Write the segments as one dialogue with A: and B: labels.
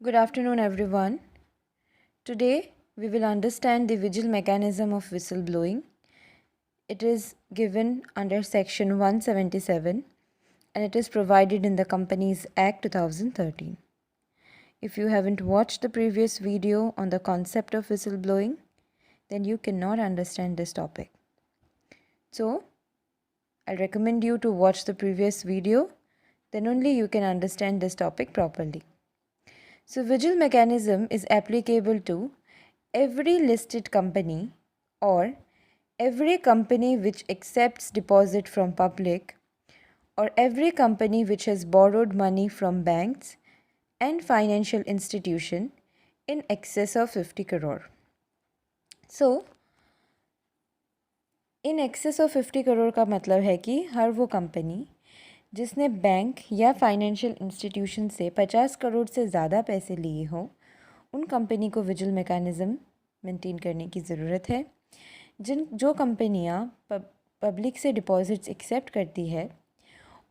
A: Good afternoon, everyone. Today, we will understand the vigil mechanism of whistleblowing. It is given under Section 177 and it is provided in the Companies Act 2013. If you haven't watched the previous video on the concept of whistleblowing, then you cannot understand this topic. So, I recommend you to watch the previous video, then only you can understand this topic properly. So, vigil mechanism is applicable to every listed company or every company which accepts deposit from public or every company which has borrowed money from banks and financial institution in excess of 50 crore. So, in excess of 50 crore का मतलब है कि हर वो company जिसने bank या financial institution से 50 करोड़ से ज़्यादा पैसे लिए हों उन कंपनी को विजिल मैकेनिज़्म मेंटेन करने की ज़रूरत है। जो कंपनियां पब्लिक से डिपॉजिट्स एक्सेप्ट करती है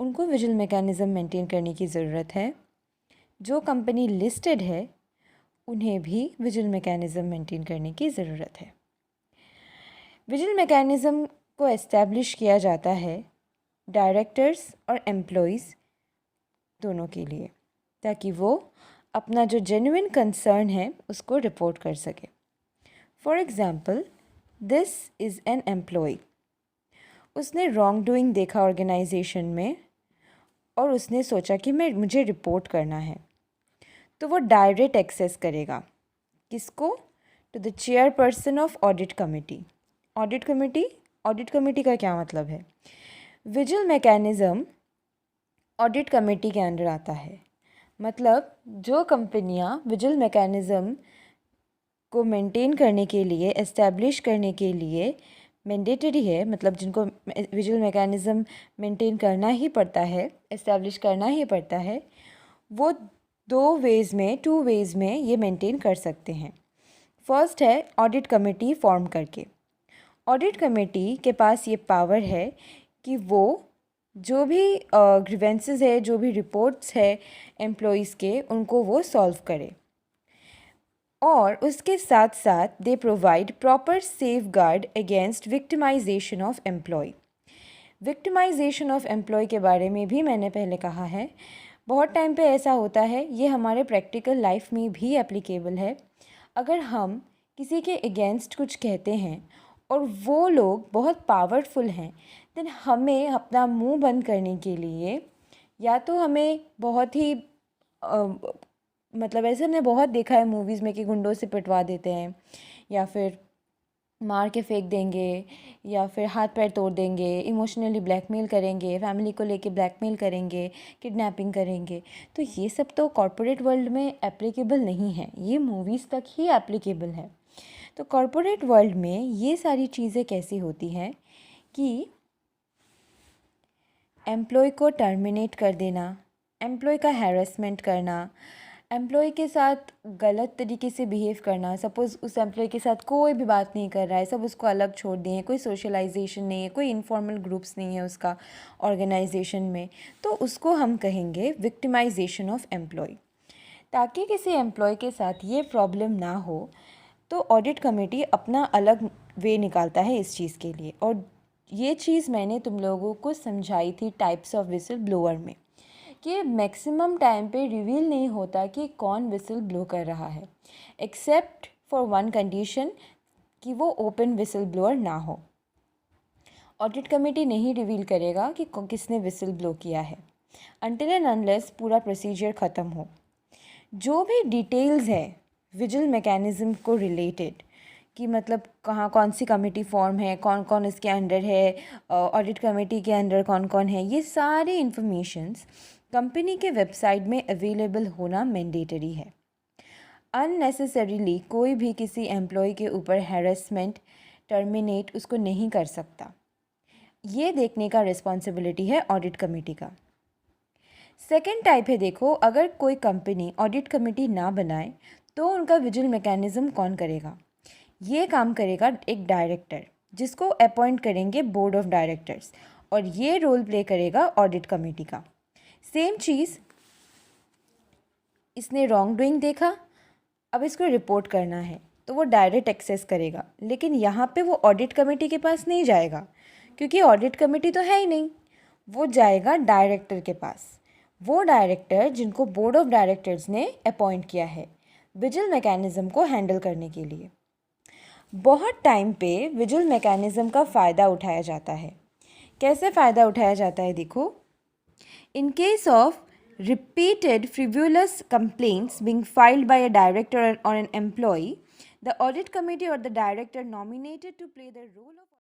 A: उनको विजिल मैकेनिज़्म मेंटेन करने की ज़रूरत है। जो कंपनी लिस्टेड है उन्हें भी विजिल मैकेनिज़्म मेंटेन करने की ज़रूरत है। विजिल मैकेनिज़्म को एस्टैब्लिश किया जाता है डायरेक्टर्स और एम्प्लॉइज़ दोनों के लिए, ताकि वो अपना जो जेन्युइन कंसर्न है उसको रिपोर्ट कर सके। For example, this is an employ. उसने रॉन्ग डूइंग देखा ऑर्गेनाइजेशन में और उसने सोचा कि मुझे रिपोर्ट करना है, तो वो डायरेक्ट एक्सेस करेगा किसको? To the chairperson of audit committee. Audit committee का क्या मतलब है? विजिल मैकेनिज़्म ऑडिट कमेटी के अंडर आता है। मतलब जो कंपनियां विजिल मैकेनिज़्म को मेंटेन करने के लिए, एस्टैब्लिश करने के लिए मैंडेटरी है, मतलब जिनको विजिल मैकेनिज़्म मेंटेन करना ही पड़ता है, एस्टैब्लिश करना ही पड़ता है, वो टू वेज़ में ये मेंटेन कर सकते हैं। फर्स्ट है ऑडिट कमेटी फॉर्म करके। ऑडिट कमेटी के पास ये पावर है कि वो जो भी ग्रीवेंसेस है, जो भी रिपोर्ट्स है एम्प्लॉइज़ के, उनको वो सॉल्व करे। और उसके साथ साथ they provide proper safeguard against victimisation of employ. Victimisation of employ के बारे में भी मैंने पहले कहा है। बहुत टाइम पे ऐसा होता है, ये हमारे प्रैक्टिकल लाइफ में भी एप्लीकेबल है। अगर हम किसी के अगेंस्ट कुछ कहते हैं और वो लोग बहुत पावरफुल हैं, देन हमें अपना मुंह बंद करने के लिए या तो हमें बहुत ही मतलब ऐसे हमने बहुत देखा है मूवीज़ में कि गुंडों से पिटवा देते हैं या फिर मार के फेंक देंगे या फिर हाथ पैर तोड़ देंगे, इमोशनली ब्लैकमेल करेंगे, फैमिली को लेके ब्लैकमेल करेंगे, किडनैपिंग करेंगे। तो ये सब तो कॉर्पोरेट वर्ल्ड में एप्लीकेबल नहीं है, ये मूवीज़ तक ही एप्लीकेबल है। तो कॉर्पोरेट वर्ल्ड में ये सारी चीज़ें कैसी होती हैं कि एम्प्लॉय को टर्मिनेट कर देना, एम्प्लॉय का हैरेसमेंट करना, एम्प्लॉय के साथ गलत तरीके से बिहेव करना। सपोज़ उस एम्प्लॉय के साथ कोई भी बात नहीं कर रहा है, सब उसको अलग छोड़ दिए हैं, कोई सोशलाइजेशन नहीं है, कोई इनफॉर्मल ग्रुप्स नहीं है उसका ऑर्गेनाइजेशन में, तो उसको हम कहेंगे विक्टिमाइजेशन ऑफ एम्प्लॉय। ताकि किसी एम्प्लॉय के साथ ये प्रॉब्लम ना हो, तो ऑडिट कमेटी अपना अलग वे निकालता है इस चीज़ के लिए। और ये चीज़ मैंने तुम लोगों को समझाई थी टाइप्स ऑफ विसल ब्लोअर में, कि मैक्सिमम टाइम पे रिवील नहीं होता कि कौन विसल ब्लो कर रहा है, एक्सेप्ट फॉर वन कंडीशन कि वो ओपन विसल ब्लोअर ना हो। ऑडिट कमेटी नहीं रिवील करेगा कि किसने विसल ब्लो किया है अनटिल एंड अनलेस पूरा प्रोसीजर ख़त्म हो। जो भी डिटेल्स है विजिल मैकेनिज़्म को रिलेटेड, कि मतलब कहाँ कौन सी कमेटी फॉर्म है, कौन कौन इसके अंडर है, ऑडिट कमेटी के अंडर कौन कौन है, ये सारी इन्फॉर्मेशंस कंपनी के वेबसाइट में अवेलेबल होना मैंडेटरी है। अननेसेसरीली कोई भी किसी एम्प्लॉय के ऊपर हैरेसमेंट, टर्मिनेट उसको नहीं कर सकता। ये देखने का रिस्पॉन्सिबिलिटी है ऑडिट कमेटी का। सेकेंड टाइप है, देखो, अगर कोई कंपनी ऑडिट कमेटी ना बनाए तो उनका विजिल मैकेनिज़्म कौन करेगा? ये काम करेगा एक डायरेक्टर, जिसको अपॉइंट करेंगे बोर्ड ऑफ डायरेक्टर्स, और ये रोल प्ले करेगा ऑडिट कमेटी का। सेम चीज़ इसने रॉन्ग डूइंग देखा, अब इसको रिपोर्ट करना है, तो वो डायरेक्ट एक्सेस करेगा। लेकिन यहाँ पे वो ऑडिट कमेटी के पास नहीं जाएगा, क्योंकि ऑडिट कमेटी तो है ही नहीं। वो जाएगा डायरेक्टर के पास, वो डायरेक्टर जिनको बोर्ड ऑफ डायरेक्टर्स ने अपॉइंट किया है विजिल मैकेनिज़्म को हैंडल करने के लिए। बहुत टाइम पे विजिल मैकेनिज़्म का फ़ायदा उठाया जाता है। कैसे फ़ायदा उठाया जाता है देखो। In case of repeated frivolous complaints being filed by a director or an employee, the audit committee or the director nominated to play the role of